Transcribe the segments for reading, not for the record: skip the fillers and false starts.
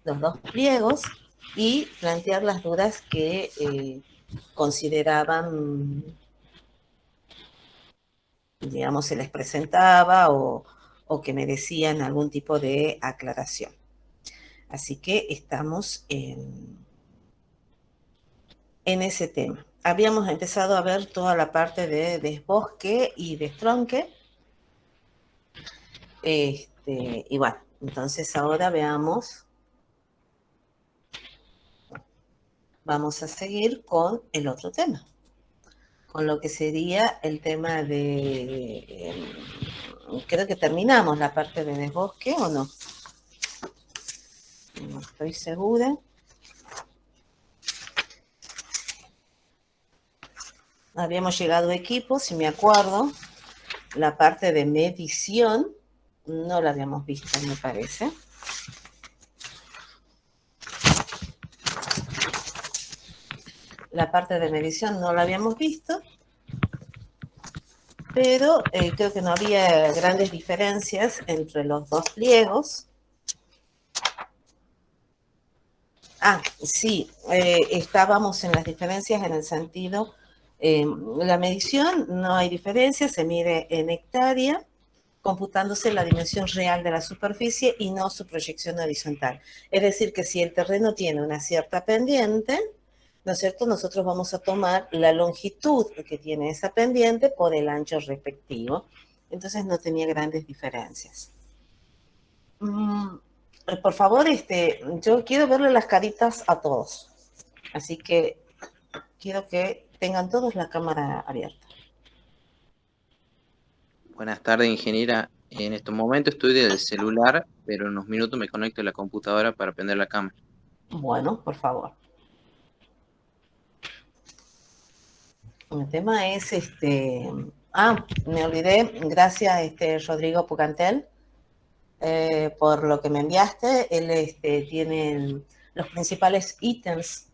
los dos pliegos y plantear las dudas que consideraban, digamos, se les presentaba o que merecían algún tipo de aclaración. Así que estamos en ese tema. Habíamos empezado a ver toda la parte de desbosque y destronque. Y bueno, entonces ahora veamos, vamos a seguir con el otro tema, con lo que sería el tema de, creo que terminamos la parte de desbosque, ¿o no? No estoy segura. Habíamos llegado a equipo, si me acuerdo. La parte de medición no la habíamos visto, me parece. La parte de medición no la habíamos visto, pero creo que no había grandes diferencias entre los dos pliegos. Sí, estábamos en las diferencias en el sentido, la medición no hay diferencia, se mide en hectárea, computándose la dimensión real de la superficie y no su proyección horizontal. Es decir, que si el terreno tiene una cierta pendiente, ¿no es cierto? Nosotros vamos a tomar la longitud que tiene esa pendiente por el ancho respectivo. Entonces no tenía grandes diferencias. Por favor, yo quiero verle las caritas a todos. Así que quiero que tengan todos la cámara abierta. Buenas tardes, ingeniera. En estos momentos estoy desde el celular, pero en unos minutos me conecto a la computadora para prender la cámara. Bueno, por favor. El tema es me olvidé, gracias Rodrigo Pucantel por lo que me enviaste. Él tiene los principales ítems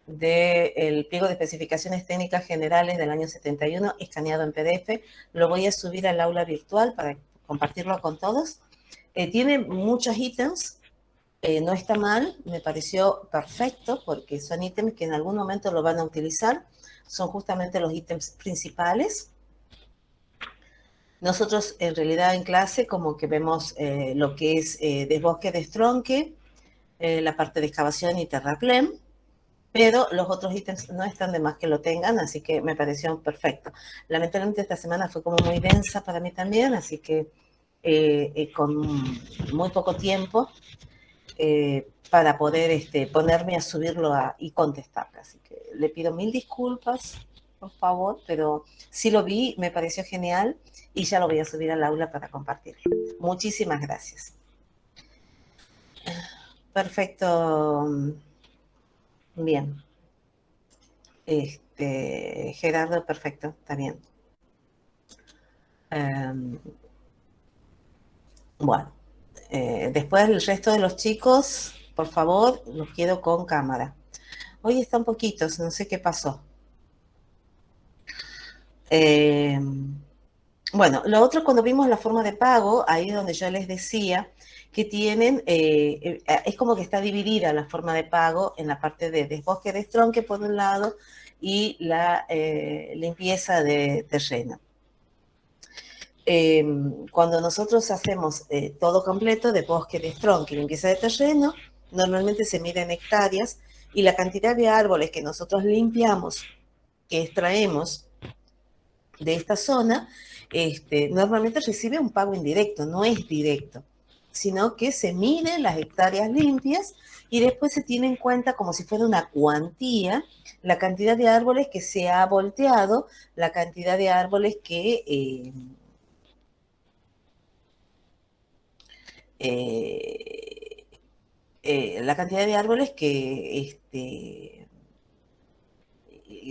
del pliego de especificaciones técnicas generales del año 71, escaneado en PDF. Lo voy a subir al aula virtual para compartirlo con todos. Tiene muchos ítems, no está mal, me pareció perfecto porque son ítems que en algún momento lo van a utilizar, son justamente los ítems principales. Nosotros en realidad en clase como que vemos lo que es desbosque, destronque, la parte de excavación y terraplén, pero los otros ítems no están de más que lo tengan, así que me pareció perfecto. Lamentablemente esta semana fue como muy densa para mí también, así que con muy poco tiempo para poder ponerme a subirlo y contestarle. Así que le pido mil disculpas, por favor, pero sí lo vi, me pareció genial y ya lo voy a subir al aula para compartir. Muchísimas gracias. Perfecto. Bien. Gerardo, perfecto, está bien. Bueno, después el resto de los chicos, por favor, los quiero con cámara. Hoy están poquitos, no sé qué pasó. Bueno, lo otro cuando vimos la forma de pago, ahí es donde yo les decía que tienen, es como que está dividida la forma de pago en la parte de desbosque de destronque por un lado y la limpieza de terreno. Cuando nosotros hacemos todo completo de bosque, de destronque y limpieza de terreno, normalmente se mide en hectáreas y la cantidad de árboles que nosotros limpiamos, que extraemos de esta zona, normalmente recibe un pago indirecto, no es directo, sino que se miden las hectáreas limpias y después se tiene en cuenta como si fuera una cuantía la cantidad de árboles que se ha volteado, la cantidad de árboles que la cantidad de árboles que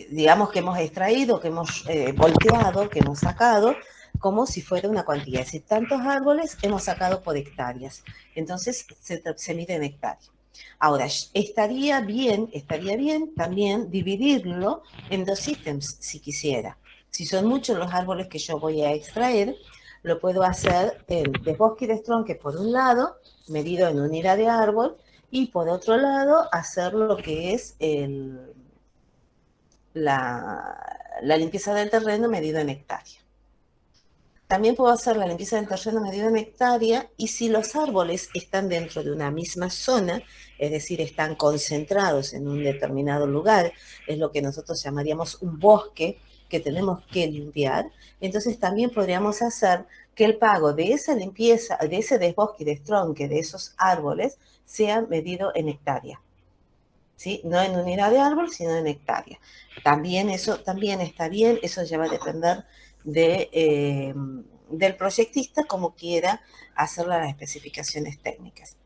digamos que hemos extraído, que hemos volteado, que hemos sacado, como si fuera una cuantía. Si tantos árboles hemos sacado por hectáreas, entonces se mide en hectáreas. Ahora, estaría bien también dividirlo en dos ítems, si quisiera. Si son muchos los árboles que yo voy a extraer, lo puedo hacer el desbosque y destronque por un lado, medido en unidad de árbol, y por otro lado hacer lo que es la limpieza del terreno medido en hectárea. También puedo hacer la limpieza del terreno medido en hectárea y si los árboles están dentro de una misma zona, es decir, están concentrados en un determinado lugar, es lo que nosotros llamaríamos un bosque que tenemos que limpiar, entonces también podríamos hacer que el pago de esa limpieza, de ese desbosque y destronque de esos árboles, sea medido en hectárea. ¿Sí? No en unidad de árbol, sino en hectárea. También eso también está bien, eso ya va a depender del proyectista como quiera hacer las especificaciones técnicas.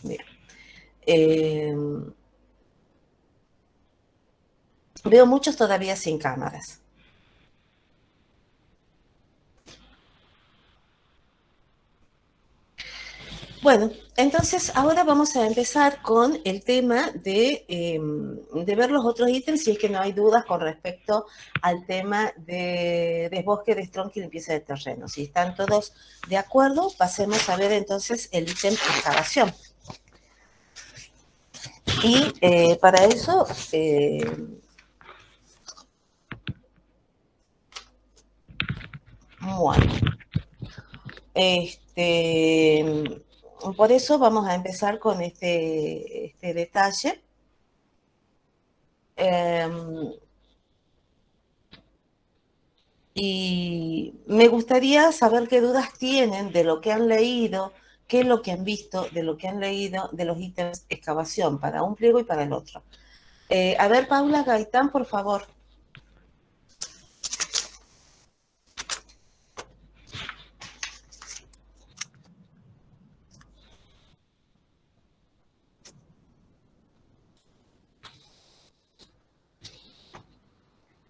Bien. Veo muchos todavía sin cámaras. Bueno, entonces ahora vamos a empezar con el tema de ver los otros ítems, si es que no hay dudas con respecto al tema de desbosque, destronque y limpieza de terreno. Si están todos de acuerdo, pasemos a ver entonces el ítem excavación. Y para eso, bueno, por eso vamos a empezar con este detalle. Y me gustaría saber qué dudas tienen de lo que han leído, qué es lo que han visto, de lo que han leído, de los ítems excavación para un pliego y para el otro. A ver, Paula Gaitán, por favor.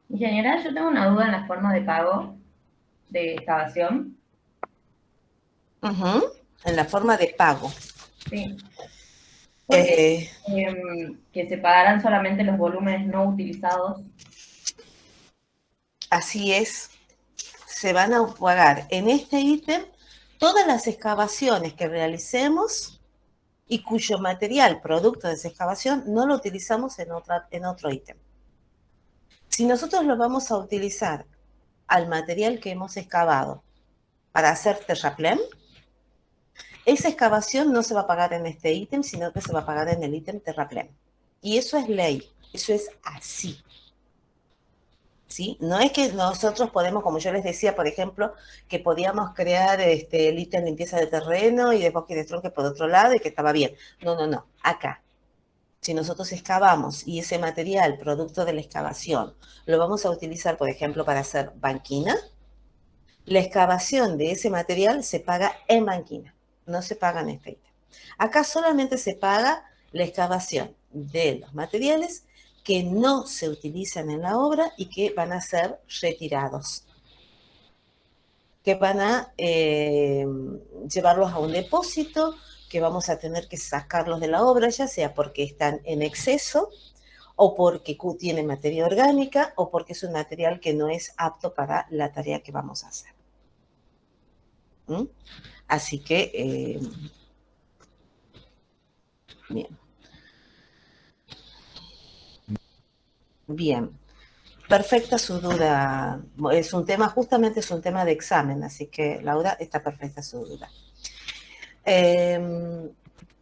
Ingeniera, yo tengo una duda en la forma de pago de excavación. En la forma de pago. Sí. Porque que se pagarán solamente los volúmenes no utilizados. Así es. Se van a pagar en este ítem todas las excavaciones que realicemos y cuyo material, producto de esa excavación, no lo utilizamos en otro ítem. Si nosotros lo vamos a utilizar al material que hemos excavado para hacer terraplén, esa excavación no se va a pagar en este ítem, sino que se va a pagar en el ítem terraplén. Y eso es ley, eso es así. ¿Sí? No es que nosotros podemos, como yo les decía, por ejemplo, que podíamos crear el ítem limpieza de terreno y de bosque y destronque por otro lado y que estaba bien. No, no, no. Acá, si nosotros excavamos y ese material, producto de la excavación, lo vamos a utilizar, por ejemplo, para hacer banquina, la excavación de ese material se paga en banquina, no se paga en este ítem. Acá solamente se paga la excavación de los materiales que no se utilizan en la obra y que van a ser retirados, que van a llevarlos a un depósito, que vamos a tener que sacarlos de la obra, ya sea porque están en exceso, o porque tiene materia orgánica, o porque es un material que no es apto para la tarea que vamos a hacer. Así que, bien. Bien. Perfecta su duda. Es un tema, justamente es un tema de examen, así que, Laura, está perfecta su duda.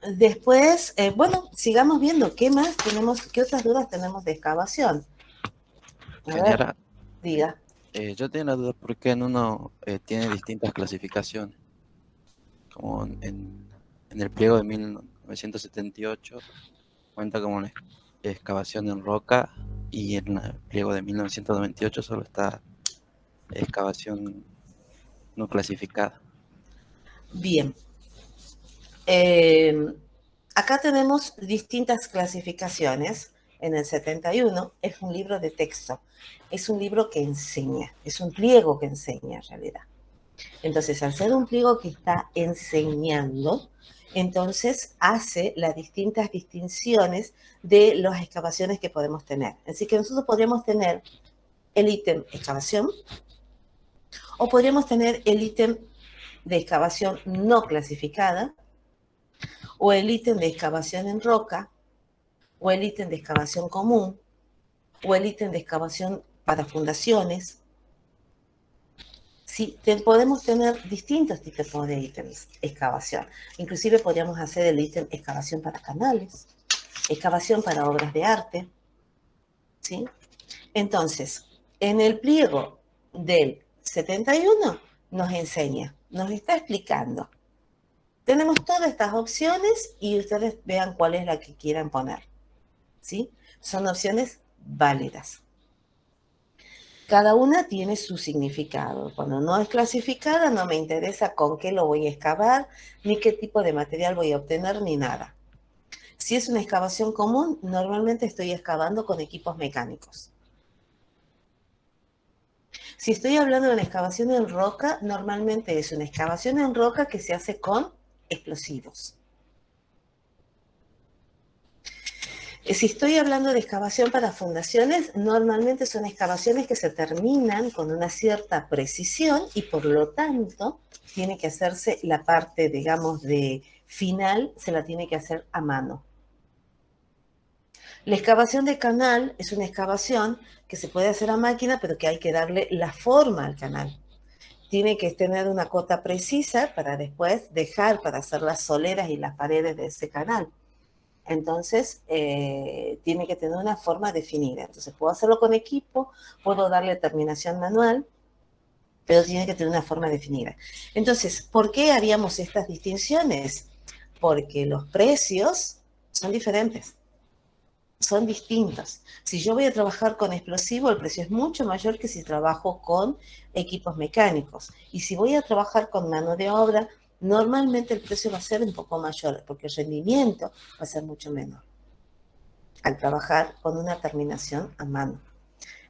Después, bueno, sigamos viendo qué más tenemos, qué otras dudas tenemos de excavación. Ingeniera, diga. Yo tengo una duda porque en uno tiene distintas clasificaciones, como en el pliego de 1978 cuenta como una excavación en roca y en el pliego de 1998 solo está excavación no clasificada. Bien. Acá tenemos distintas clasificaciones. En el 71 es un libro de texto, es un libro que enseña, es un pliego que enseña en realidad. Entonces, al ser un pliego que está enseñando, entonces hace las distintas distinciones de las excavaciones que podemos tener. Así que nosotros podríamos tener el ítem excavación O podríamos tener el ítem de excavación no clasificada, o el ítem de excavación en roca, o el ítem de excavación común, o el ítem de excavación para fundaciones. Sí, podemos tener distintos tipos de ítems de excavación. Inclusive podríamos hacer el ítem excavación para canales, excavación para obras de arte, ¿sí? Entonces, en el pliego del 71 nos enseña, nos está explicando. Tenemos todas estas opciones y ustedes vean cuál es la que quieran poner, ¿sí? Son opciones válidas. Cada una tiene su significado. Cuando no es clasificada, no me interesa con qué lo voy a excavar, ni qué tipo de material voy a obtener, ni nada. Si es una excavación común, normalmente estoy excavando con equipos mecánicos. Si estoy hablando de una excavación en roca, normalmente es una excavación en roca que se hace con explosivos. Si estoy hablando de excavación para fundaciones, normalmente son excavaciones que se terminan con una cierta precisión y por lo tanto tiene que hacerse la parte, digamos, de final, se la tiene que hacer a mano. La excavación de canal es una excavación que se puede hacer a máquina, pero que hay que darle la forma al canal. Tiene que tener una cota precisa para después dejar para hacer las soleras y las paredes de ese canal. Entonces, tiene que tener una forma definida. Entonces, puedo hacerlo con equipo, puedo darle terminación manual, pero tiene que tener una forma definida. Entonces, ¿por qué haríamos estas distinciones? Porque los precios son diferentes, son distintos. Si yo voy a trabajar con explosivo, el precio es mucho mayor que si trabajo con equipos mecánicos. Y si voy a trabajar con mano de obra, normalmente el precio va a ser un poco mayor, porque el rendimiento va a ser mucho menor al trabajar con una terminación a mano.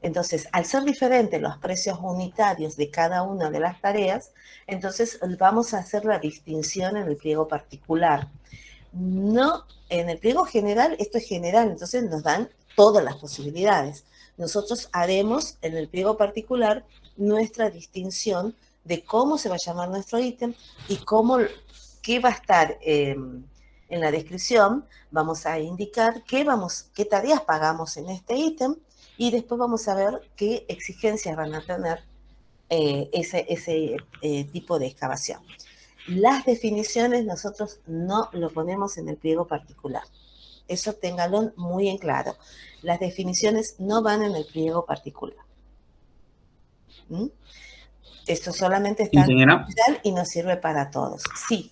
Entonces, al ser diferentes los precios unitarios de cada una de las tareas, entonces vamos a hacer la distinción en el pliego particular. No, en el pliego general, esto es general, entonces nos dan todas las posibilidades. Nosotros haremos en el pliego particular nuestra distinción de cómo se va a llamar nuestro ítem y qué va a estar en la descripción. Vamos a indicar qué tareas pagamos en este ítem y después vamos a ver qué exigencias van a tener ese tipo de excavación. Las definiciones nosotros no lo ponemos en el pliego particular. Eso ténganlo muy en claro. Las definiciones no van en el pliego particular. ¿Mm? Esto solamente está en general y no sirve para todos. Sí.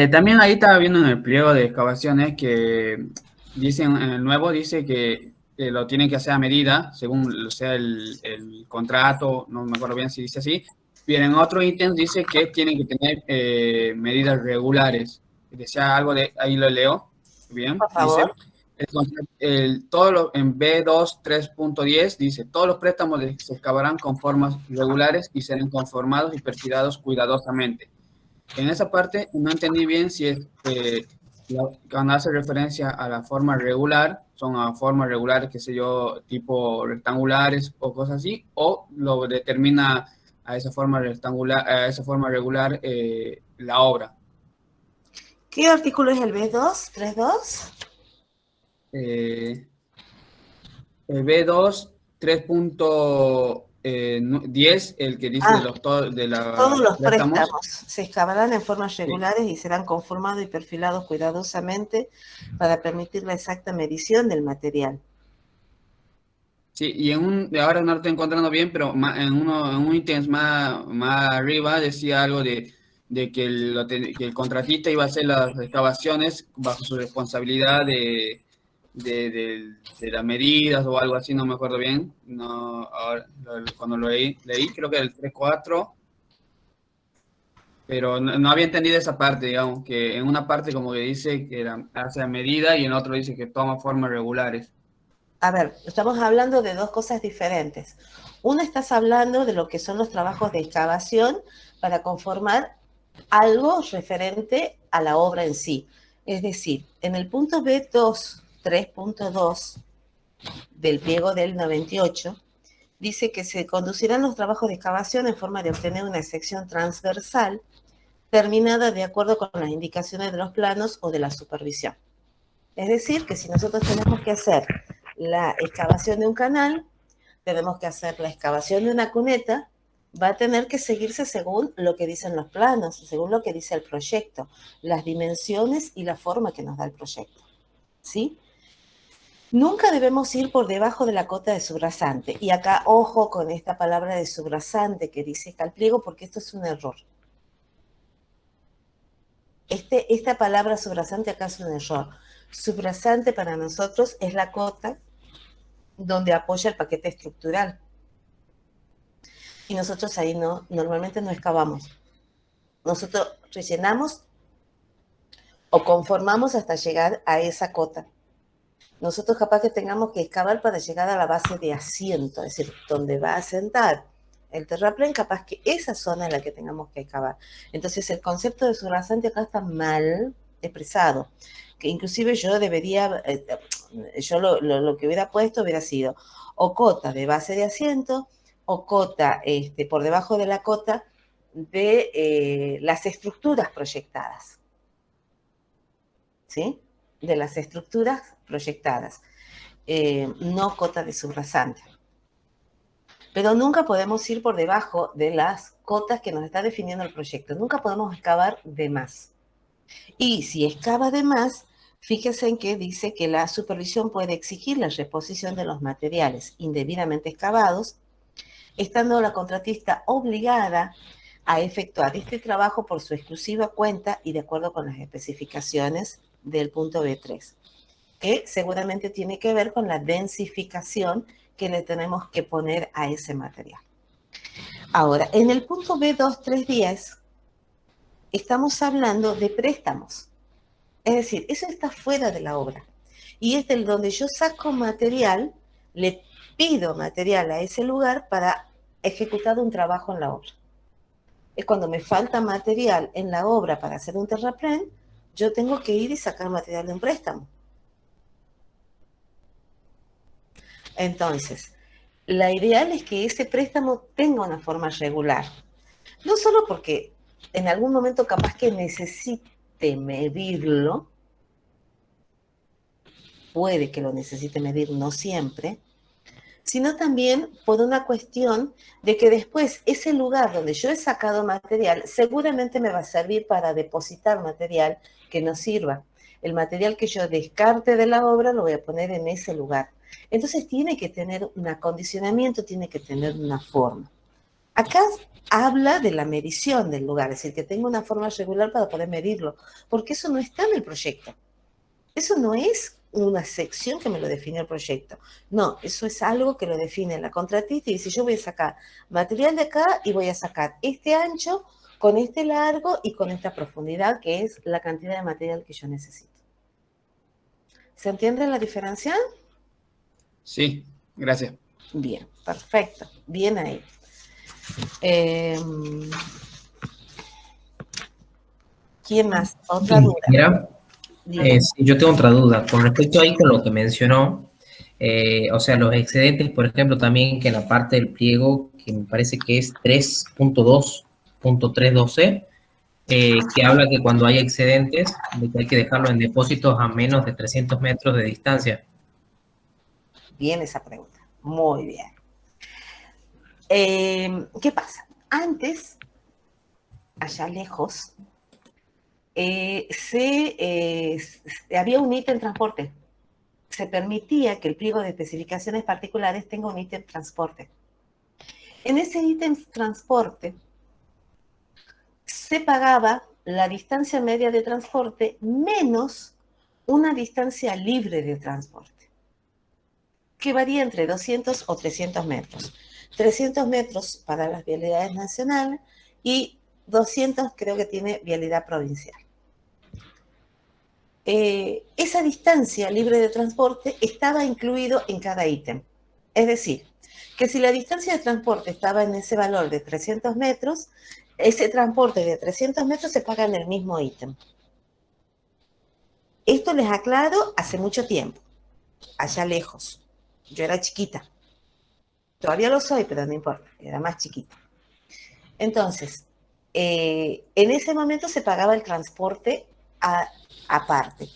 También ahí estaba viendo en el pliego de excavaciones que dicen, en el nuevo dice que lo tienen que hacer a medida, según sea el contrato, no me acuerdo bien si dice así. Pero en otro ítem dice que tienen que tener medidas regulares. Decía algo de, ahí lo leo, bien. Por favor. Dice, en B2 3.10 dice, todos los préstamos se excavarán con formas regulares y serán conformados y perfilados cuidadosamente. En esa parte no entendí bien si es cuando hace referencia a la forma regular, son a formas regulares, qué sé yo, tipo rectangulares o cosas así, o lo determina a esa forma rectangular, a esa forma regular la obra. ¿Qué artículo es el B2? ¿3.2? El B2 3.10, el que dice todos los préstamos se excavarán en formas regulares y serán conformados y perfilados cuidadosamente para permitir la exacta medición del material. Sí, y ahora no lo estoy encontrando bien, pero en un ítem más arriba decía algo de que el contratista iba a hacer las excavaciones bajo su responsabilidad de las medidas o algo así, no me acuerdo bien. No, ahora, cuando lo leí, creo que el 3.4, pero no había entendido esa parte, digamos, que en una parte como que dice que hace a medida y en otro dice que toma formas regulares. A ver, estamos hablando de dos cosas diferentes. Una, estás hablando de lo que son los trabajos de excavación para conformar algo referente a la obra en sí. Es decir, en el punto B2, 3.2 del pliego del 98, dice que se conducirán los trabajos de excavación en forma de obtener una sección transversal terminada de acuerdo con las indicaciones de los planos o de la supervisión. Es decir, que si nosotros tenemos que hacer la excavación de un canal, tenemos que hacer la excavación de una cuneta, va a tener que seguirse según lo que dicen los planos, según lo que dice el proyecto, las dimensiones y la forma que nos da el proyecto, ¿sí? Nunca debemos ir por debajo de la cota de subrasante. Y acá, ojo con esta palabra de subrasante que dice acá el pliego, porque esto es un error. Esta palabra subrasante acá es un error. Subrasante para nosotros es la cota donde apoya el paquete estructural. Y nosotros ahí normalmente no excavamos. Nosotros rellenamos o conformamos hasta llegar a esa cota. Nosotros capaz que tengamos que excavar para llegar a la base de asiento, es decir, donde va a sentar el terraplén, capaz que esa zona es la que tengamos que excavar. Entonces el concepto de subrasante acá está mal expresado, que inclusive yo debería, yo lo que hubiera puesto hubiera sido o cota de base de asiento, o cota por debajo de la cota de las estructuras proyectadas, ¿sí? De las estructuras proyectadas, no cota de subrasante. Pero nunca podemos ir por debajo de las cotas que nos está definiendo el proyecto. Nunca podemos excavar de más. Y si excava de más, fíjense en que dice que la supervisión puede exigir la reposición de los materiales indebidamente excavados, estando la contratista obligada a efectuar este trabajo por su exclusiva cuenta y de acuerdo con las especificaciones del punto B3, que seguramente tiene que ver con la densificación que le tenemos que poner a ese material. Ahora, en el punto B2310 estamos hablando de préstamos. Es decir, eso está fuera de la obra. Y es del donde yo saco material, le pido material a ese lugar para ejecutar un trabajo en la obra. Es cuando me falta material en la obra para hacer un terraplén, yo tengo que ir y sacar material de un préstamo. Entonces, la ideal es que ese préstamo tenga una forma regular. No solo porque en algún momento capaz que necesite medirlo, puede que lo necesite medir, no siempre, sino también por una cuestión de que después ese lugar donde yo he sacado material seguramente me va a servir para depositar material que no sirva. El material que yo descarte de la obra lo voy a poner en ese lugar. Entonces tiene que tener un acondicionamiento, tiene que tener una forma. Acá habla de la medición del lugar, es decir, que tenga una forma regular para poder medirlo, porque eso no está en el proyecto. Eso no es una sección que me lo define el proyecto. No, eso es algo que lo define la contratista y dice, yo voy a sacar material de acá y voy a sacar este ancho con este largo y con esta profundidad, que es la cantidad de material que yo necesito. ¿Se entiende la diferencia? Sí, gracias. Bien, perfecto. Bien ahí. ¿Quién más? ¿Otra duda? Mira, sí, yo tengo otra duda. Con respecto ahí con lo que mencionó, o sea, los excedentes, por ejemplo, también que en la parte del pliego, que me parece que es 3.2.312, que habla que cuando hay excedentes, de que hay que dejarlo en depósitos a menos de 300 metros de distancia. Bien esa pregunta. Muy bien. ¿Qué pasa? Antes, allá lejos, había un ítem transporte. Se permitía que el pliego de especificaciones particulares tenga un ítem transporte. En ese ítem transporte se pagaba la distancia media de transporte menos una distancia libre de transporte, que varía entre 200 o 300 metros. 300 metros para las vialidades nacionales y 200 creo que tiene vialidad provincial. Esa distancia libre de transporte estaba incluido en cada ítem. Es decir, que si la distancia de transporte estaba en ese valor de 300 metros, ese transporte de 300 metros se paga en el mismo ítem. Esto les aclaro hace mucho tiempo, allá lejos. Yo era chiquita. Todavía lo soy, pero no importa, era más chiquito. Entonces, en ese momento se pagaba el transporte aparte.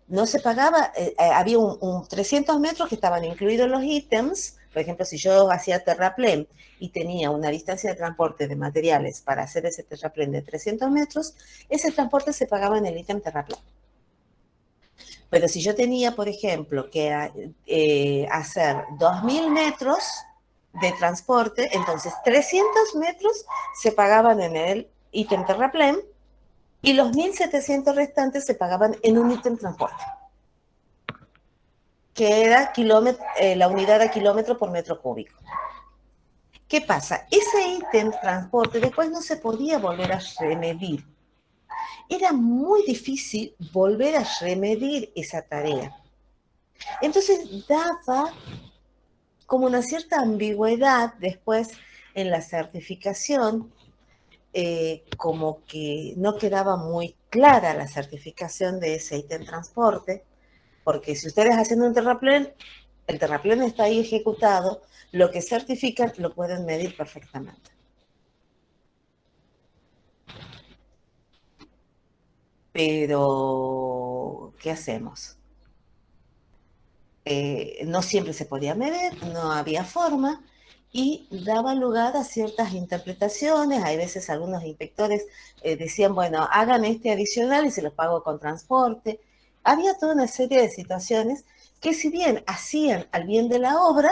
No se pagaba, había un 300 metros que estaban incluidos los ítems. Por ejemplo, si yo hacía terraplén y tenía una distancia de transporte de materiales para hacer ese terraplén de 300 metros, ese transporte se pagaba en el ítem terraplén. Pero si yo tenía, por ejemplo, que hacer 2000 metros de transporte, entonces 300 metros se pagaban en el ítem terraplén y los 1700 restantes se pagaban en un ítem transporte, que era la unidad a kilómetro por metro cúbico. ¿Qué pasa? Ese ítem transporte después no se podía volver a remedir. Era muy difícil volver a remedir esa tarea. Entonces daba como una cierta ambigüedad después en la certificación, como que no quedaba muy clara la certificación de ese ítem transporte, porque si ustedes hacen un terraplén, el terraplén está ahí ejecutado, lo que certifican lo pueden medir perfectamente. Pero, ¿qué hacemos? No siempre se podía medir, no había forma, y daba lugar a ciertas interpretaciones. Hay veces algunos inspectores decían, bueno, hagan este adicional y se los pago con transporte. Había toda una serie de situaciones que, si bien hacían al bien de la obra,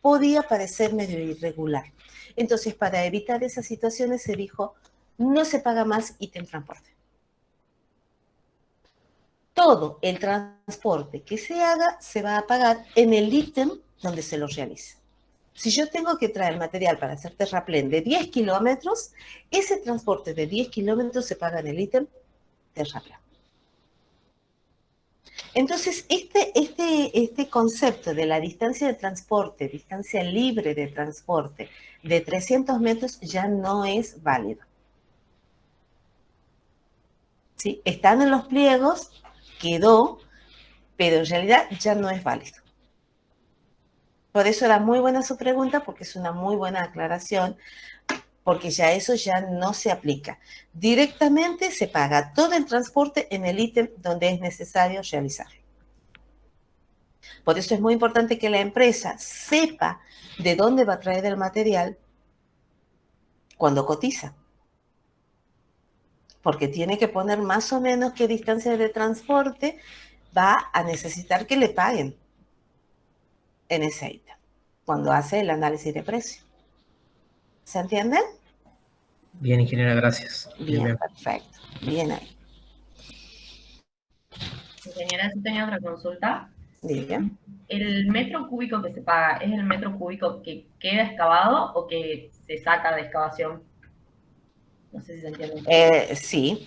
podía parecer medio irregular. Entonces, para evitar esas situaciones se dijo, no se paga más ítem transporte. Todo el transporte que se haga se va a pagar en el ítem donde se lo realice. Si yo tengo que traer material para hacer terraplén de 10 kilómetros, ese transporte de 10 kilómetros se paga en el ítem terraplén. Entonces, este concepto de la distancia de transporte, distancia libre de transporte de 300 metros ya no es válido. ¿Sí? Están en los pliegos, quedó, pero en realidad ya no es válido. Por eso era muy buena su pregunta, porque es una muy buena aclaración, porque ya eso ya no se aplica. Directamente se paga todo el transporte en el ítem donde es necesario realizarlo. Por eso es muy importante que la empresa sepa de dónde va a traer el material cuando cotiza. Porque tiene que poner más o menos qué distancia de transporte va a necesitar que le paguen en ese ítem, cuando hace el análisis de precio. ¿Se entiende? Bien, ingeniera, gracias. Bien, perfecto. Bien ahí. Ingeniera, yo tenía otra consulta. Diga. ¿El metro cúbico que se paga es el metro cúbico que queda excavado o que se saca de excavación? No sé si se entiende. Sí,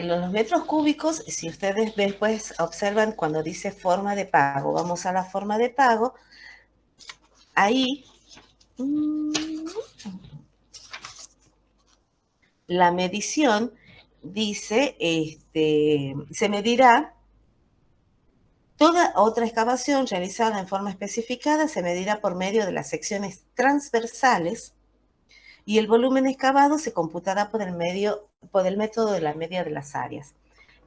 los metros cúbicos, si ustedes después observan cuando dice forma de pago, vamos a la forma de pago, ahí la medición dice, se medirá toda otra excavación realizada en forma especificada, se medirá por medio de las secciones transversales y el volumen excavado se computará por el método de la media de las áreas.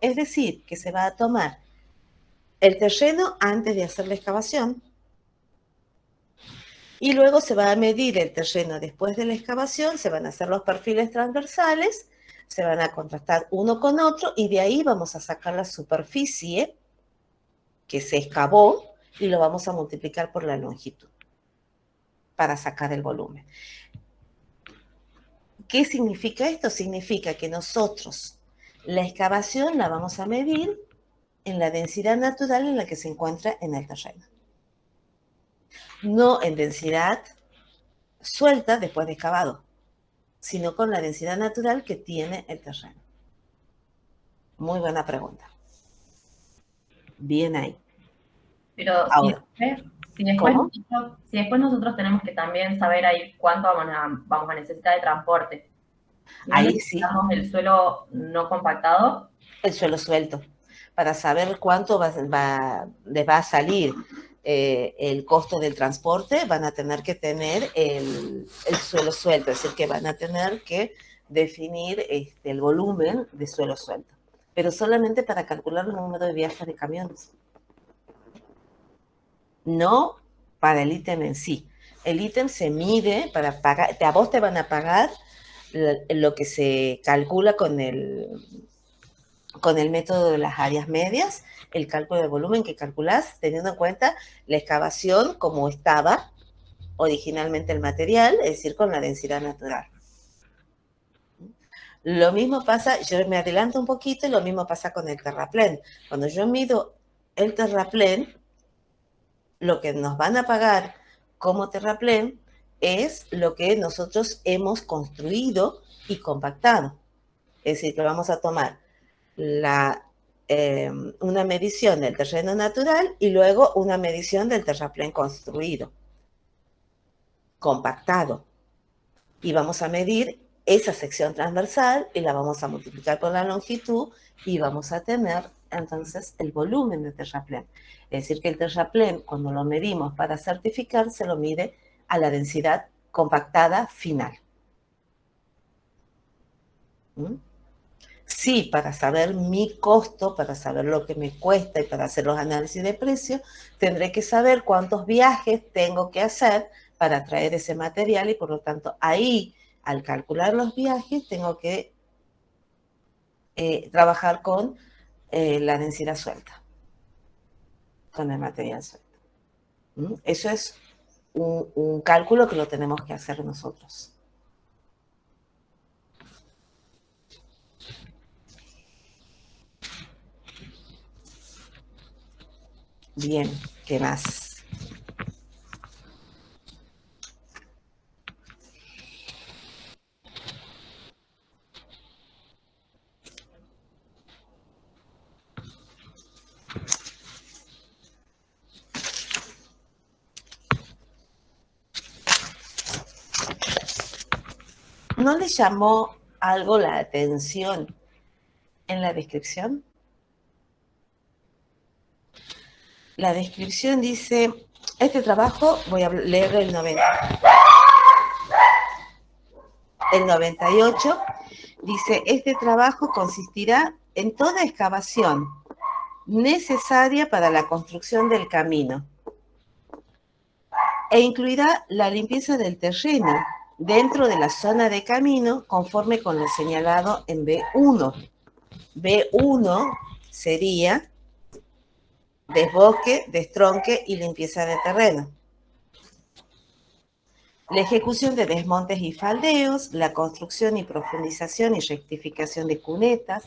Es decir, que se va a tomar el terreno antes de hacer la excavación y luego se va a medir el terreno después de la excavación, se van a hacer los perfiles transversales, se van a contrastar uno con otro y de ahí vamos a sacar la superficie que se excavó y lo vamos a multiplicar por la longitud para sacar el volumen. ¿Qué significa esto? Significa que nosotros la excavación la vamos a medir en la densidad natural en la que se encuentra en el terreno. No en densidad suelta después de excavado, sino con la densidad natural que tiene el terreno. Muy buena pregunta. Bien ahí. Pero ahora, si después nosotros tenemos que también saber ahí cuánto vamos a necesitar de transporte. ¿No ahí sí. necesitamos el suelo no compactado? El suelo suelto, para saber cuánto les va a salir. el costo del transporte, van a tener que tener el suelo suelto, es decir, que van a tener que definir el volumen de suelo suelto, pero solamente para calcular el número de viajes de camiones, no para el ítem en sí. El ítem se mide para pagar, a vos te van a pagar lo que se calcula con el método de las áreas medias, el cálculo de volumen que calculás teniendo en cuenta la excavación como estaba originalmente el material, es decir, con la densidad natural. Lo mismo pasa, yo me adelanto un poquito, y lo mismo pasa con el terraplén. Cuando yo mido el terraplén, lo que nos van a pagar como terraplén es lo que nosotros hemos construido y compactado. Es decir, que vamos a tomar una medición del terreno natural y luego una medición del terraplén construido, compactado. Y vamos a medir esa sección transversal y la vamos a multiplicar por la longitud y vamos a tener entonces el volumen de terraplén. Es decir, que el terraplén, cuando lo medimos para certificar, se lo mide a la densidad compactada final. Sí, para saber mi costo, para saber lo que me cuesta y para hacer los análisis de precio, tendré que saber cuántos viajes tengo que hacer para traer ese material y por lo tanto ahí, al calcular los viajes, tengo que trabajar con la densidad suelta, con el material suelto. Eso es un cálculo que lo tenemos que hacer nosotros. Bien, ¿qué más? ¿No le llamó algo la atención en la descripción? La descripción dice, este trabajo, voy a leer el 98, dice, este trabajo consistirá en toda excavación necesaria para la construcción del camino e incluirá la limpieza del terreno dentro de la zona de camino conforme con lo señalado en B1. B1 sería desbosque, destronque y limpieza de terreno. La ejecución de desmontes y faldeos, la construcción y profundización y rectificación de cunetas,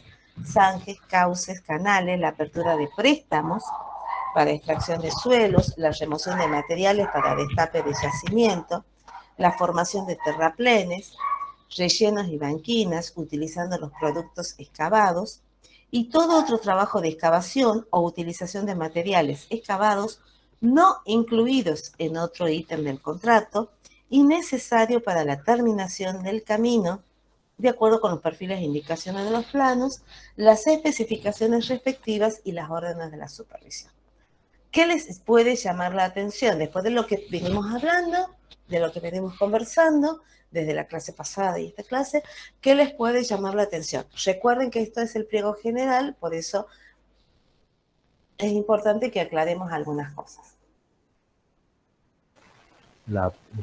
zanjes, cauces, canales, la apertura de préstamos para extracción de suelos, la remoción de materiales para destape de yacimiento, la formación de terraplenes, rellenos y banquinas utilizando los productos excavados, y todo otro trabajo de excavación o utilización de materiales excavados no incluidos en otro ítem del contrato y necesario para la terminación del camino, de acuerdo con los perfiles e indicaciones de los planos, las especificaciones respectivas y las órdenes de la supervisión. ¿Qué les puede llamar la atención? Después de lo que venimos hablando, de lo que venimos conversando, desde la clase pasada y esta clase, ¿qué les puede llamar la atención? Recuerden que esto es el pliego general, por eso es importante que aclaremos algunas cosas.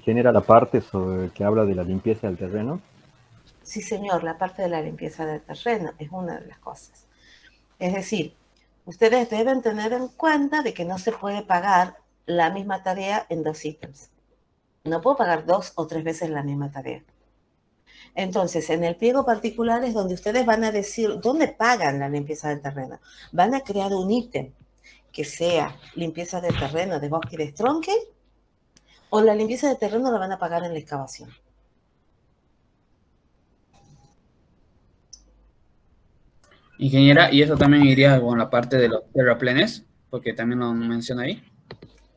Genera la parte sobre que habla de la limpieza del terreno. Sí, señor, la parte de la limpieza del terreno es una de las cosas. Es decir, ustedes deben tener en cuenta de que no se puede pagar la misma tarea en dos ítems. No puedo pagar 2 o 3 veces la misma tarea. Entonces, en el pliego particular es donde ustedes van a decir dónde pagan la limpieza del terreno. Van a crear un ítem que sea limpieza del terreno de bosque y destronque, o la limpieza de terreno la van a pagar en la excavación. Ingeniera, ¿y eso también iría con la parte de los terraplenes? Porque también lo menciona ahí.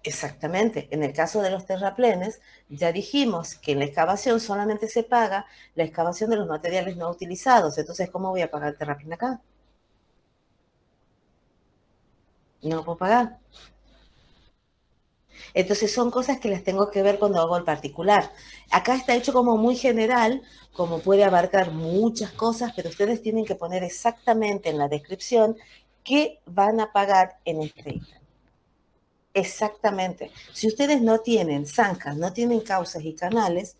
Exactamente. En el caso de los terraplenes, ya dijimos que en la excavación solamente se paga la excavación de los materiales no utilizados. Entonces, ¿cómo voy a pagar el terraplén acá? No lo puedo pagar. Entonces son cosas que las tengo que ver cuando hago el particular. Acá está hecho como muy general, como puede abarcar muchas cosas, pero ustedes tienen que poner exactamente en la descripción qué van a pagar en este ítem. Exactamente. Si ustedes no tienen zanjas, no tienen cauces y canales,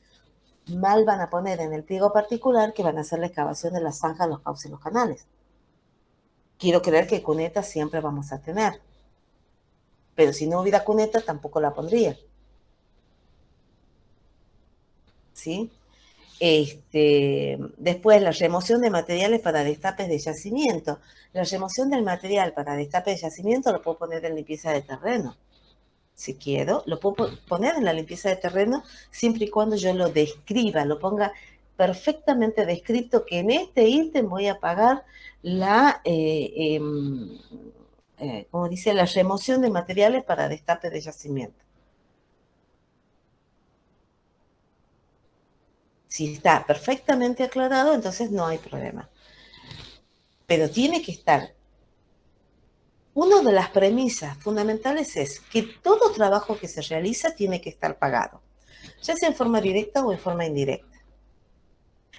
mal van a poner en el pliego particular que van a hacer la excavación de las zanjas, los cauces y los canales. Quiero creer que cuneta siempre vamos a tener. Pero si no hubiera cuneta, tampoco la pondría. ¿Sí? Después, la remoción de materiales para destapes de yacimiento. La remoción del material para destape de yacimiento lo puedo poner en limpieza de terreno. Si quiero, lo puedo poner en la limpieza de terreno siempre y cuando yo lo describa, lo ponga perfectamente descrito que en este ítem voy a pagar la, como dice, la remoción de materiales para destape de yacimiento. Si está perfectamente aclarado, entonces no hay problema. Pero tiene que estar. Una de las premisas fundamentales es que todo trabajo que se realiza tiene que estar pagado, ya sea en forma directa o en forma indirecta.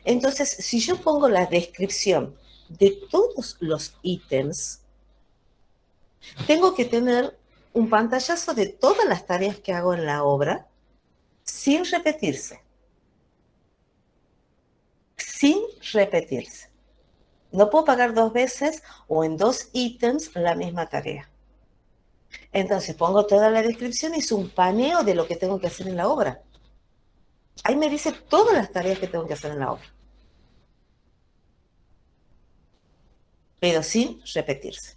Entonces, si yo pongo la descripción de todos los ítems, tengo que tener un pantallazo de todas las tareas que hago en la obra sin repetirse. Sin repetirse. No puedo pagar 2 veces o en 2 ítems la misma tarea. Entonces pongo toda la descripción y es un paneo de lo que tengo que hacer en la obra. Ahí me dice todas las tareas que tengo que hacer en la obra. Pero sin repetirse.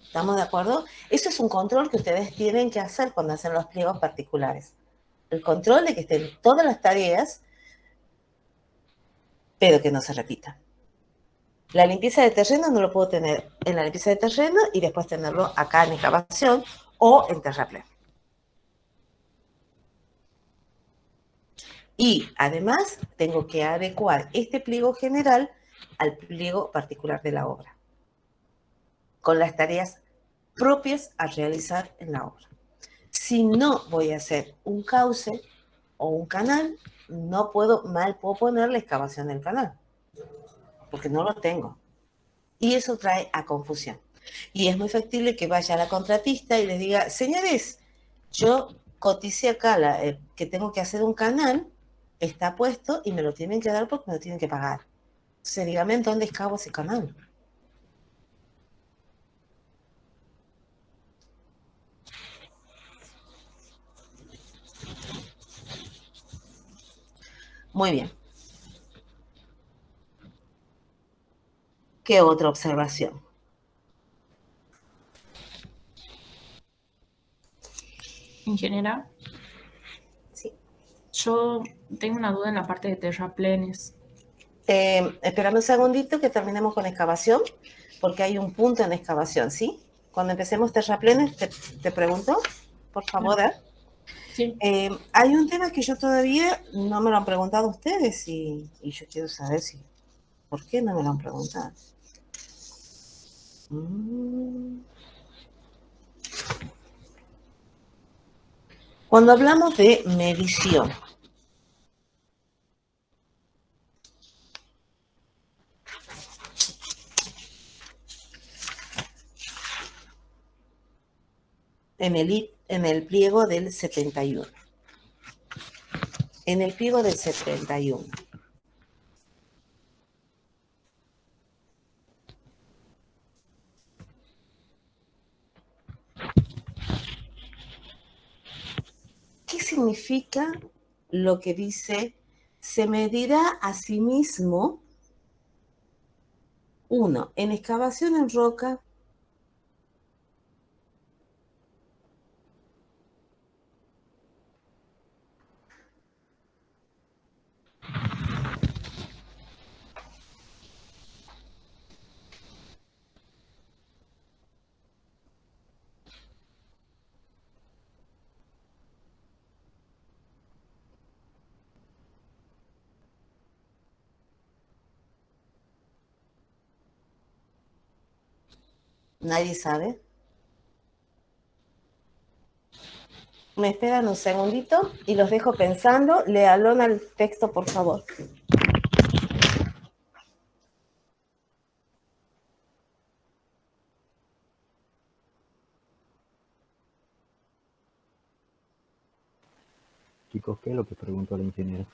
¿Estamos de acuerdo? Eso es un control que ustedes tienen que hacer cuando hacen los pliegos particulares. El control de que estén todas las tareas, pero que no se repitan. La limpieza de terreno no lo puedo tener en la limpieza de terreno y después tenerlo acá en excavación o en terraplén. Y además tengo que adecuar este pliego general al pliego particular de la obra, con las tareas propias a realizar en la obra. Si no voy a hacer un cauce o un canal, no puedo poner la excavación del canal, porque no lo tengo. Y eso trae a confusión. Y es muy factible que vaya a la contratista y les diga, señores, yo coticé acá que tengo que hacer un canal, está puesto y me lo tienen que dar porque me lo tienen que pagar. Entonces, dígame en dónde excavo ese canal. Muy bien. ¿Qué otra observación? Ingeniera, Sí. yo tengo una duda en la parte de terraplenes. Espérame un segundito que terminemos con excavación, porque hay un punto en excavación, ¿sí? Cuando empecemos terraplenes, te pregunto, por favor. Sí. Hay un tema que yo todavía no me lo han preguntado ustedes y yo quiero saber por qué no me lo han preguntado. Cuando hablamos de medición, en el pliego del 71. En el pliego del 71. ¿Qué significa lo que dice? Se medirá a sí mismo, uno, en excavación en roca, nadie sabe. Me esperan un segundito y los dejo pensando. Léalo al texto, por favor. Chicos, ¿qué es lo que preguntó la ingeniera?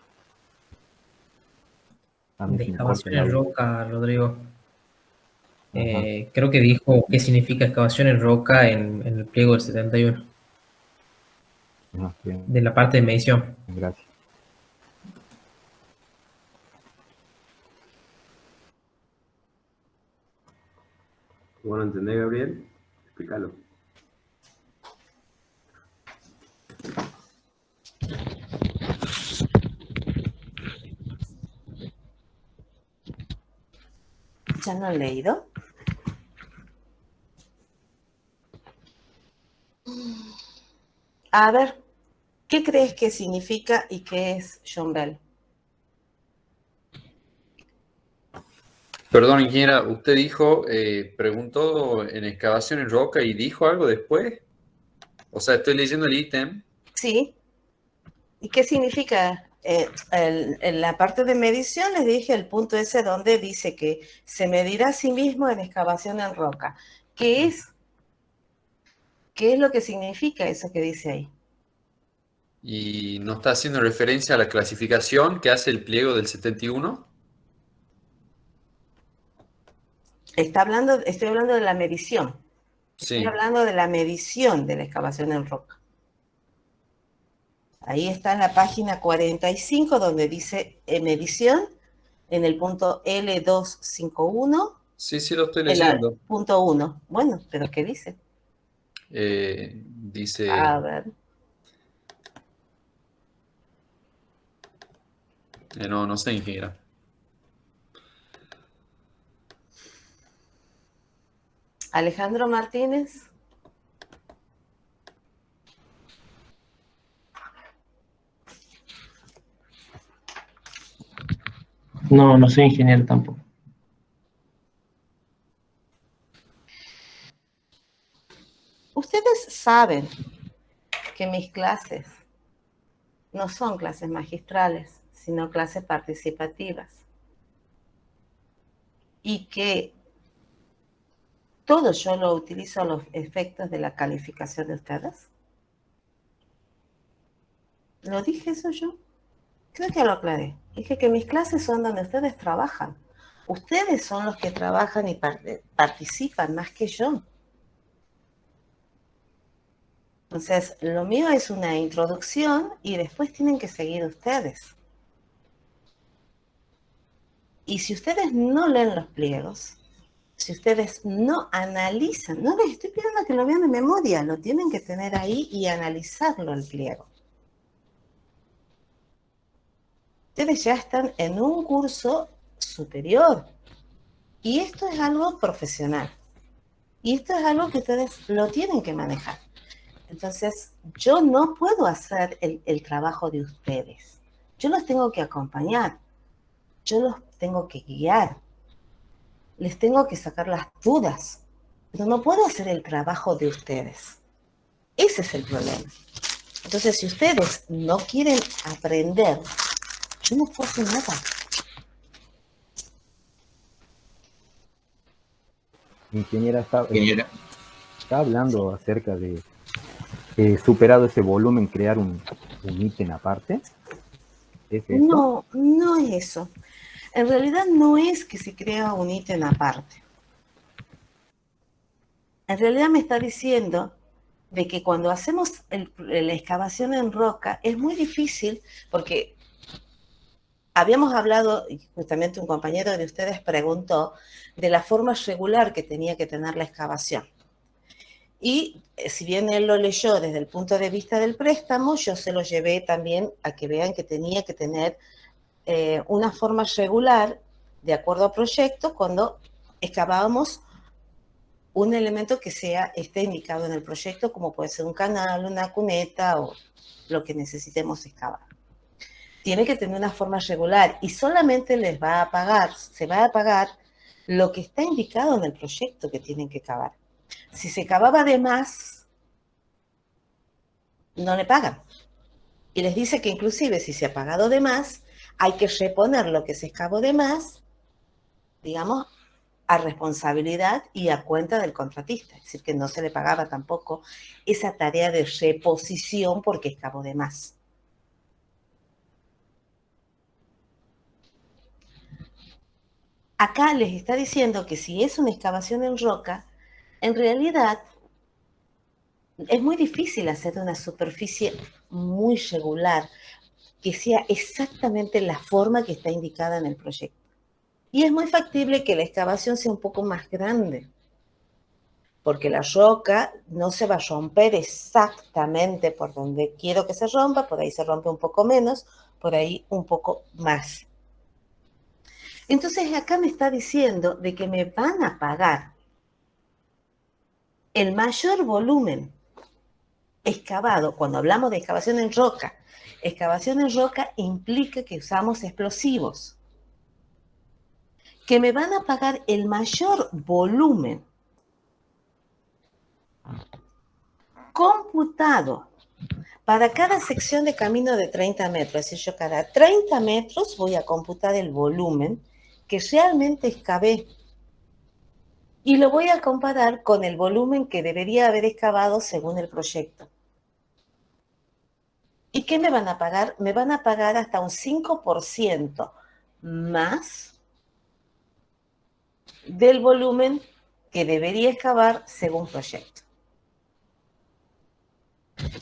A mí De se me corta excavación el en audio. roca, Rodrigo. Ajá. Creo que dijo qué significa excavación en roca en el pliego del 71, Ajá, bien, de la parte de medición. gracias. ¿Vos no entendés, Gabriel? Explícalo. ¿Ya no han leído? A ver, ¿qué crees que significa y qué es John Bell? Perdón, ingeniera, usted dijo, preguntó en excavación en roca y dijo algo después. O sea, estoy leyendo el ítem. Sí. ¿Y qué significa? En la parte de medición les dije el punto ese donde dice que se medirá a sí mismo en excavación en roca. ¿Qué es lo que significa eso que dice ahí? Y no está haciendo referencia a la clasificación que hace el pliego del 71. Estoy hablando de la medición. Estoy Sí. hablando de la medición de la excavación en roca. Ahí está en la página 45 donde dice medición en el punto L251. Sí, lo estoy En el leyendo. punto 1. Bueno, pero ¿qué dice? Dice, A ver. no sé, ingeniera. Alejandro Martínez. No soy ingeniero tampoco. Ustedes saben que mis clases no son clases magistrales, sino clases participativas. Y que todo yo lo utilizo a los efectos de la calificación de ustedes. ¿Lo dije eso yo? Creo que lo aclaré. Dije que mis clases son donde ustedes trabajan. Ustedes son los que trabajan y participan más que yo. Entonces, lo mío es una introducción y después tienen que seguir ustedes. Y si ustedes no leen los pliegos, si ustedes no analizan, no les estoy pidiendo que lo vean de memoria, lo tienen que tener ahí y analizarlo el pliego. Ustedes ya están en un curso superior y esto es algo profesional. Y esto es algo que ustedes lo tienen que manejar. Entonces, yo no puedo hacer el trabajo de ustedes. Yo los tengo que acompañar. Yo los tengo que guiar. Les tengo que sacar las dudas. Pero no puedo hacer el trabajo de ustedes. Ese es el problema. Entonces, si ustedes no quieren aprender, yo no puedo hacer nada. Ingeniera, está hablando acerca de superado ese volumen, crear un ítem aparte. ¿Es eso? No es eso. En realidad no es que se crea un ítem aparte. En realidad me está diciendo de que cuando hacemos la excavación en roca es muy difícil porque habíamos hablado, y justamente un compañero de ustedes preguntó, de la forma regular que tenía que tener la excavación. Y si bien él lo leyó desde el punto de vista del préstamo, yo se lo llevé también a que vean que tenía que tener una forma regular de acuerdo al proyecto cuando excavábamos un elemento que esté indicado en el proyecto, como puede ser un canal, una cuneta o lo que necesitemos excavar. Tiene que tener una forma regular y solamente se va a pagar lo que está indicado en el proyecto que tienen que cavar. Si se cavaba de más, no le pagan. Y les dice que inclusive si se ha pagado de más, hay que reponer lo que se excavó de más, digamos, a responsabilidad y a cuenta del contratista. Es decir, que no se le pagaba tampoco esa tarea de reposición porque excavó de más. Acá les está diciendo que si es una excavación en roca, en realidad es muy difícil hacer una superficie muy regular, que sea exactamente la forma que está indicada en el proyecto. Y es muy factible que la excavación sea un poco más grande, porque la roca no se va a romper exactamente por donde quiero que se rompa, por ahí se rompe un poco menos, por ahí un poco más. Entonces acá me está diciendo de que me van a pagar el mayor volumen excavado. Cuando hablamos de excavación en roca implica que usamos explosivos. Que me van a pagar el mayor volumen computado para cada sección de camino de 30 metros. Es decir, yo cada 30 metros voy a computar el volumen que realmente excavé y lo voy a comparar con el volumen que debería haber excavado según el proyecto. ¿Y qué me van a pagar? Me van a pagar hasta un 5% más del volumen que debería excavar según proyecto.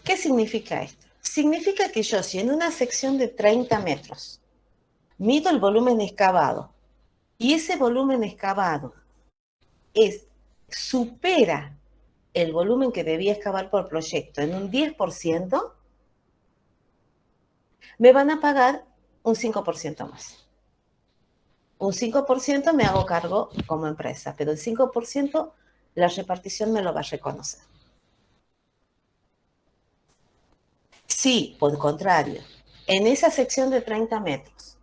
¿Qué significa esto? Significa que yo, si en una sección de 30 metros mido el volumen excavado y ese volumen excavado supera el volumen que debía excavar por proyecto en un 10%, me van a pagar un 5% más. Un 5% me hago cargo como empresa, pero el 5% la repartición me lo va a reconocer. Si, por el contrario, en esa sección de 30 metros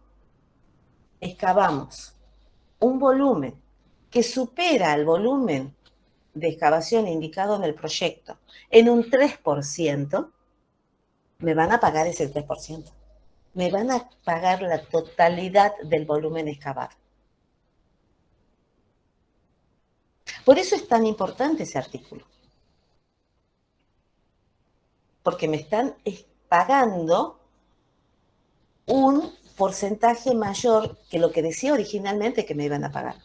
excavamos un volumen que supera el volumen de excavación indicado en el proyecto en un 3%, me van a pagar ese 3%. Me van a pagar la totalidad del volumen excavado. Por eso es tan importante ese artículo. Porque me están pagando un porcentaje mayor que lo que decía originalmente que me iban a pagar.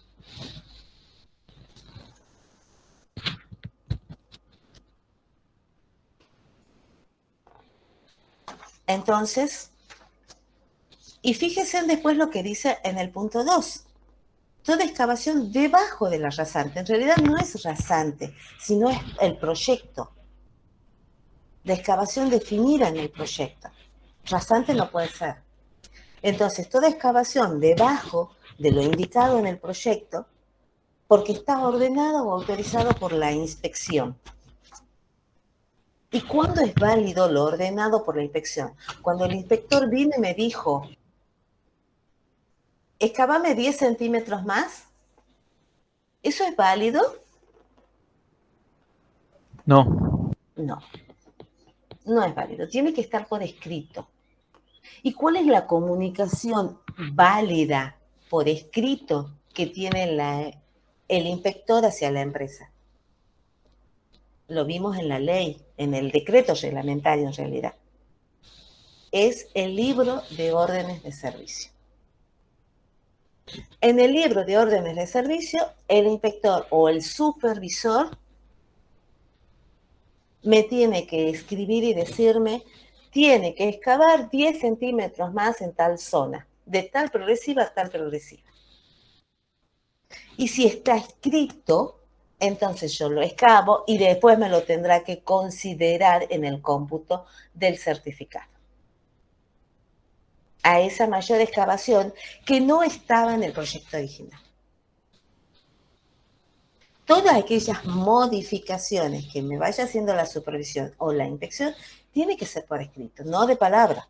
Entonces, y fíjense después lo que dice en el punto 2. Toda excavación debajo de la rasante. En realidad no es rasante, sino es el proyecto. La excavación definida en el proyecto. Rasante no puede ser. Entonces, toda excavación debajo de lo indicado en el proyecto, porque está ordenado o autorizado por la inspección. ¿Y cuándo es válido lo ordenado por la inspección? Cuando el inspector vino y me dijo, excavame 10 centímetros más, ¿eso es válido? No. No, no es válido. Tiene que estar por escrito. ¿Y cuál es la comunicación válida por escrito que tiene el inspector hacia la empresa? Lo vimos en la ley, en el decreto reglamentario en realidad. Es el libro de órdenes de servicio. En el libro de órdenes de servicio, el inspector o el supervisor me tiene que escribir y decirme, tiene que excavar 10 centímetros más en tal zona, de tal progresiva a tal progresiva. Y si está escrito, entonces yo lo excavo y después me lo tendrá que considerar en el cómputo del certificado. A esa mayor excavación que no estaba en el proyecto original. Todas aquellas modificaciones que me vaya haciendo la supervisión o la inspección, tiene que ser por escrito, no de palabra.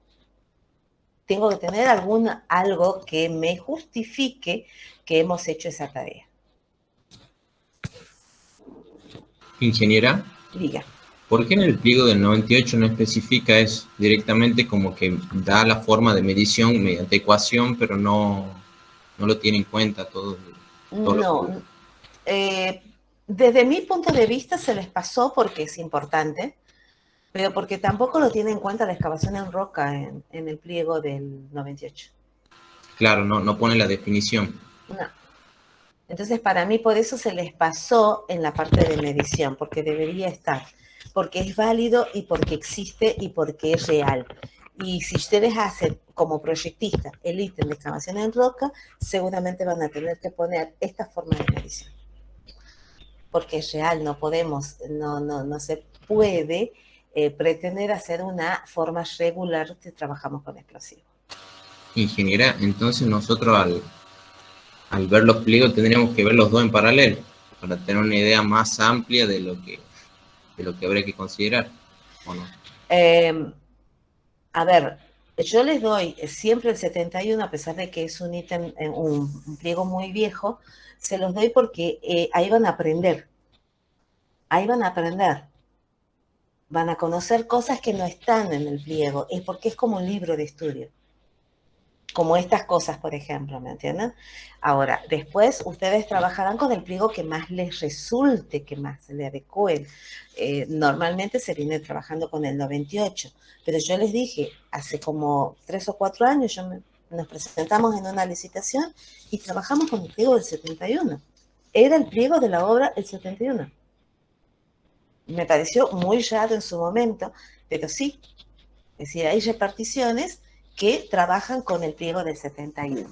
Tengo que tener algo que me justifique que hemos hecho esa tarea. Ingeniera. Diga. ¿Por qué en el pliego del 98 no especifica eso? Directamente como que da la forma de medición mediante ecuación, pero no lo tiene en cuenta todo No, desde mi punto de vista se les pasó porque es importante, pero porque tampoco lo tiene en cuenta la excavación en roca en el pliego del 98. Claro, no pone la definición. No. Entonces, para mí, por eso se les pasó en la parte de medición, porque debería estar, porque es válido y porque existe y porque es real. Y si ustedes hacen como proyectistas el ítem de excavación en roca, seguramente van a tener que poner esta forma de medición. Porque es real, no podemos, no se puede pretender hacer una forma regular que trabajamos con explosivos. Ingeniera, entonces nosotros al ver los pliegos tendríamos que ver los dos en paralelo para tener una idea más amplia de lo que habría que considerar, ¿o no? A ver, yo les doy siempre el 71, a pesar de que es un ítem, un pliego muy viejo, se los doy porque ahí van a aprender. Ahí van a aprender. Van a conocer cosas que no están en el pliego, es porque es como un libro de estudio. Como estas cosas, por ejemplo, ¿me entienden? Ahora, después ustedes trabajarán con el pliego que más les resulte, que más se le adecue. Normalmente se viene trabajando con el 98, pero yo les dije, hace como 3 o 4 años nos presentamos en una licitación y trabajamos con el pliego del 71. Era el pliego de la obra el 71. Me pareció muy raro en su momento, pero sí. Es decir, hay reparticiones que trabajan con el pliego del 71.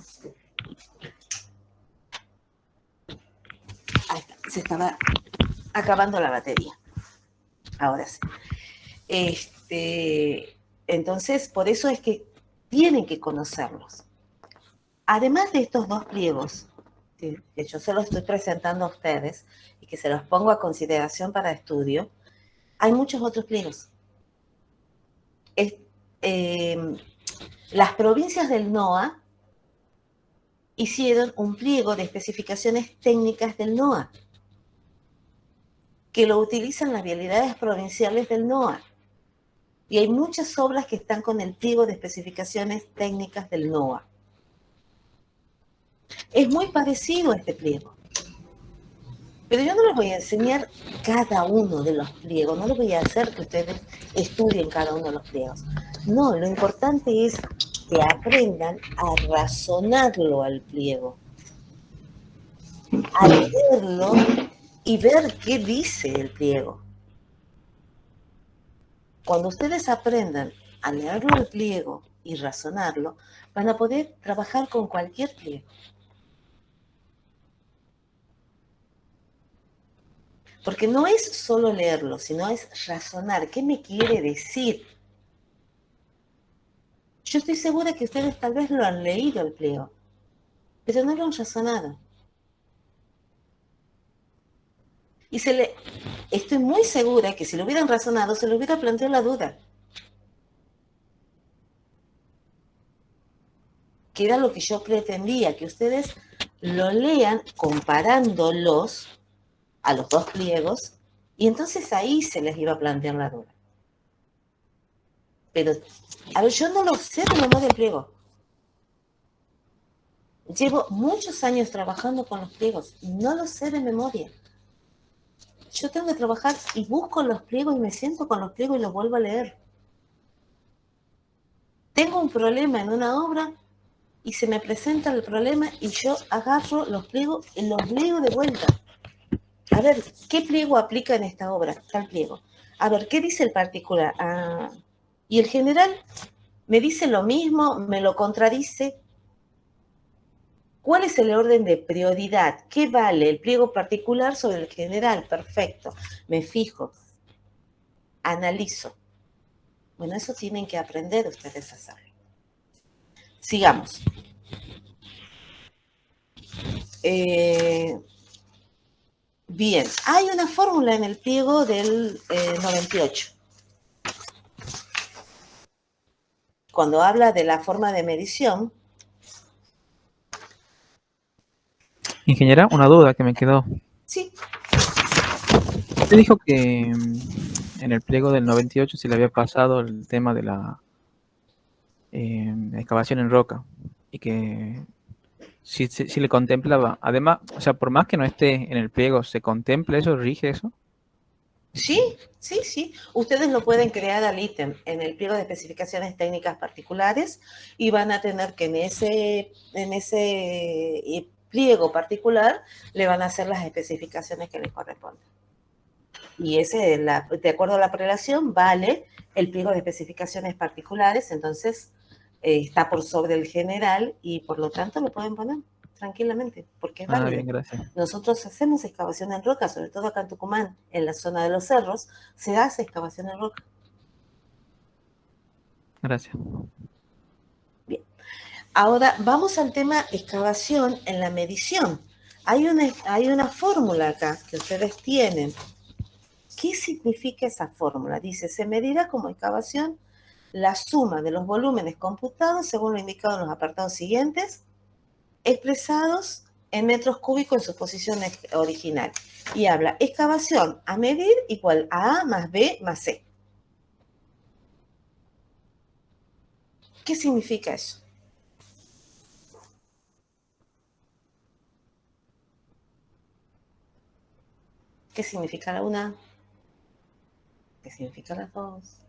Ahí está, se estaba acabando la batería. Ahora sí. Entonces, por eso es que tienen que conocerlos. Además de estos dos pliegos, que yo se los estoy presentando a ustedes y que se los pongo a consideración para estudio, hay muchos otros pliegos. Las provincias del NOA hicieron un pliego de especificaciones técnicas del NOA, que lo utilizan las vialidades provinciales del NOA. Y hay muchas obras que están con el pliego de especificaciones técnicas del NOA. Es muy parecido a este pliego. Pero yo no les voy a enseñar cada uno de los pliegos, no les voy a hacer que ustedes estudien cada uno de los pliegos. No, lo importante es que aprendan a razonarlo al pliego, a leerlo y ver qué dice el pliego. Cuando ustedes aprendan a leerlo al pliego y razonarlo, van a poder trabajar con cualquier pliego. Porque no es solo leerlo, sino es razonar. ¿Qué me quiere decir? Yo estoy segura que ustedes tal vez lo han leído el pliego, pero no lo han razonado. Y estoy muy segura que si lo hubieran razonado, se le hubiera planteado la duda. Que era lo que yo pretendía, que ustedes lo lean comparándolos a los dos pliegos, y entonces ahí se les iba a plantear la duda. Pero, a ver, yo no lo sé de memoria del pliego. Llevo muchos años trabajando con los pliegos, no lo sé de memoria. Yo tengo que trabajar y busco los pliegos y me siento con los pliegos y los vuelvo a leer. Tengo un problema en una obra y se me presenta el problema y yo agarro los pliegos y los leo de vuelta. A ver, ¿qué pliego aplica en esta obra? Tal pliego. A ver, ¿qué dice el particular? Y el general me dice lo mismo, me lo contradice. ¿Cuál es el orden de prioridad? ¿Qué vale el pliego particular sobre el general? Perfecto. Me fijo. Analizo. Bueno, eso tienen que aprender ustedes a hacerlo. Sigamos. Bien, hay una fórmula en el pliego del 98. Cuando habla de la forma de medición. Ingeniera, una duda que me quedó. Sí. Usted dijo que en el pliego del 98 se le había pasado el tema de la excavación en roca y que si le contemplaba, además, o sea, por más que no esté en el pliego, ¿se contempla eso, rige eso? Sí, sí, sí. Ustedes lo pueden crear al ítem en el pliego de especificaciones técnicas particulares y van a tener que en ese pliego particular le van a hacer las especificaciones que les corresponden. Y ese, de acuerdo a la prelación, vale el pliego de especificaciones particulares, entonces está por sobre el general y por lo tanto lo pueden poner tranquilamente, porque es válido. Bien, gracias. Nosotros hacemos excavación en roca, sobre todo acá en Tucumán, en la zona de los cerros, se hace excavación en roca. Gracias. Bien. Ahora vamos al tema excavación en la medición. Hay una fórmula acá que ustedes tienen. ¿Qué significa esa fórmula? Dice, se medirá como excavación la suma de los volúmenes computados según lo indicado en los apartados siguientes, expresados en metros cúbicos en su posición original. Y habla, excavación a medir igual a A más B más C. ¿Qué significa eso? ¿Qué significa la una? ¿Qué significa la dos?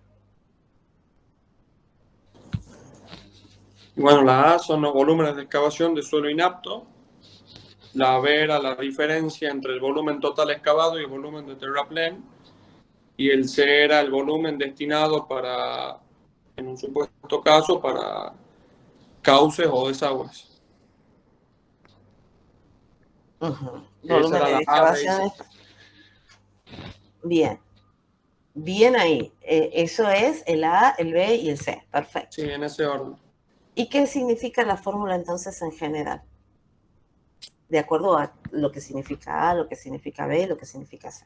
Bueno, la A son los volúmenes de excavación de suelo inapto. La B era la diferencia entre el volumen total excavado y el volumen de terraplén. Y el C era el volumen destinado para, en un supuesto caso, para cauces o desagües. Volumen de excavaciones. Bien. Bien ahí. Eso es el A, el B y el C. Perfecto. Sí, en ese orden. ¿Y qué significa la fórmula entonces en general? De acuerdo a lo que significa A, lo que significa B, lo que significa C.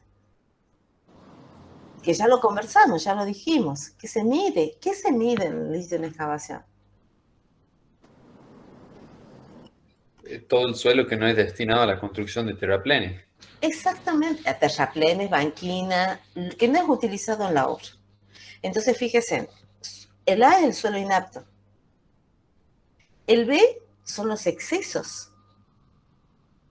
Que ya lo conversamos, ya lo dijimos. ¿Qué se mide? ¿Qué se mide en el litio en excavación? Todo el suelo que no es destinado a la construcción de terraplenes. Exactamente, a terraplenes, banquina, que no es utilizado en la obra. Entonces, fíjense, el A es el suelo inapto. El B son los excesos.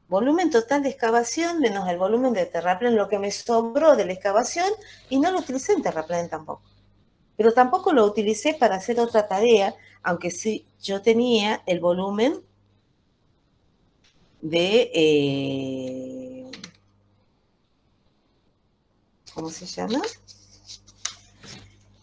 Volumen total de excavación menos el volumen de terraplén, lo que me sobró de la excavación, y no lo utilicé en terraplén tampoco. Pero tampoco lo utilicé para hacer otra tarea, aunque sí yo tenía el volumen de... ¿cómo se llama?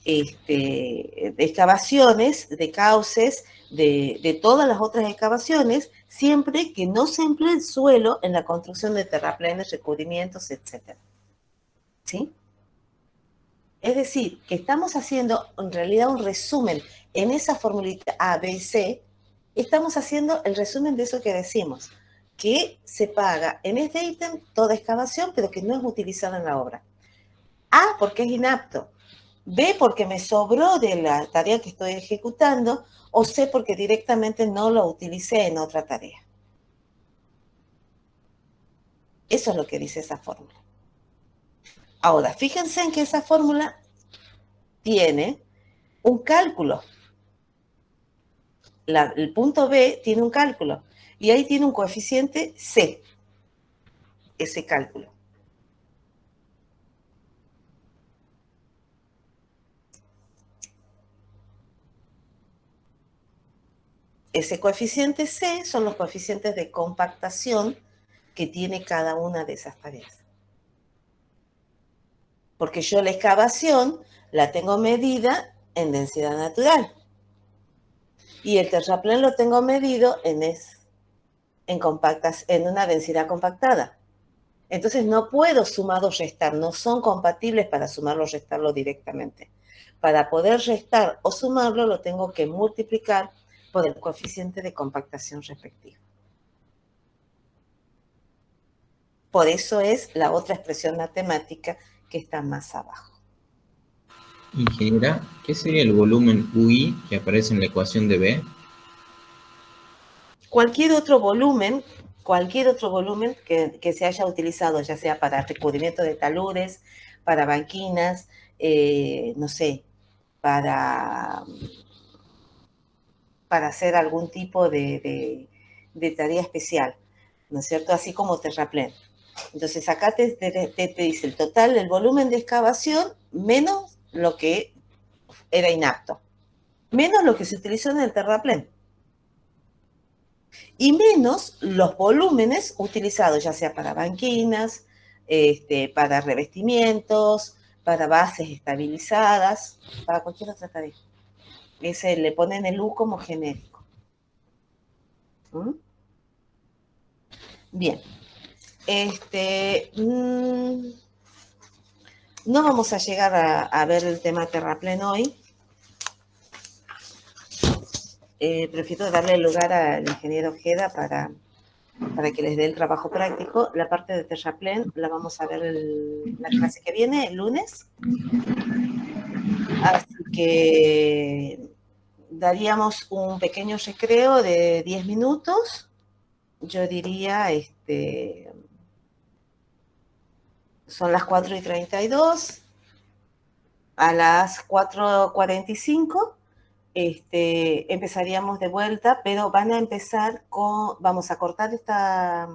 De excavaciones, de cauces, de todas las otras excavaciones, siempre que no se emplee el suelo en la construcción de terraplenes, recubrimientos, etc. ¿Sí? Es decir, que estamos haciendo en realidad un resumen en esa formulita A, B y C, estamos haciendo el resumen de eso que decimos, que se paga en este ítem toda excavación, pero que no es utilizada en la obra. A, porque es inapto. B, porque me sobró de la tarea que estoy ejecutando, o C, porque directamente no lo utilicé en otra tarea. Eso es lo que dice esa fórmula. Ahora, fíjense en que esa fórmula tiene un cálculo. El punto B tiene un cálculo, y ahí tiene un coeficiente C, ese cálculo. Ese coeficiente C son los coeficientes de compactación que tiene cada una de esas tareas. Porque yo la excavación la tengo medida en densidad natural. Y el terraplén lo tengo medido en una densidad compactada. Entonces no puedo sumar o restar, no son compatibles para sumarlo o restarlo directamente. Para poder restar o sumarlo lo tengo que multiplicar por el coeficiente de compactación respectivo. Por eso es la otra expresión matemática que está más abajo. Ingeniera, ¿qué sería el volumen UI que aparece en la ecuación de B? Cualquier otro volumen que se haya utilizado, ya sea para recubrimiento de taludes, para banquinas, no sé, para hacer algún tipo de tarea especial, ¿no es cierto? Así como Terraplén. Entonces acá te dice el total, el volumen de excavación, menos lo que era inapto, menos lo que se utilizó en el Terraplén, y menos los volúmenes utilizados, ya sea para banquinas, para revestimientos, para bases estabilizadas, para cualquier otra tarea. Ese le ponen el U como genérico. ¿Mm? Bien. No vamos a llegar a ver el tema Terraplén hoy. Prefiero darle lugar al ingeniero Ojeda para que les dé el trabajo práctico. La parte de Terraplén la vamos a ver la clase que viene, el lunes. Así que daríamos un pequeño recreo de 10 minutos. Yo diría, son las 4:32. A las 4:45 empezaríamos de vuelta, pero van a empezar vamos a cortar esta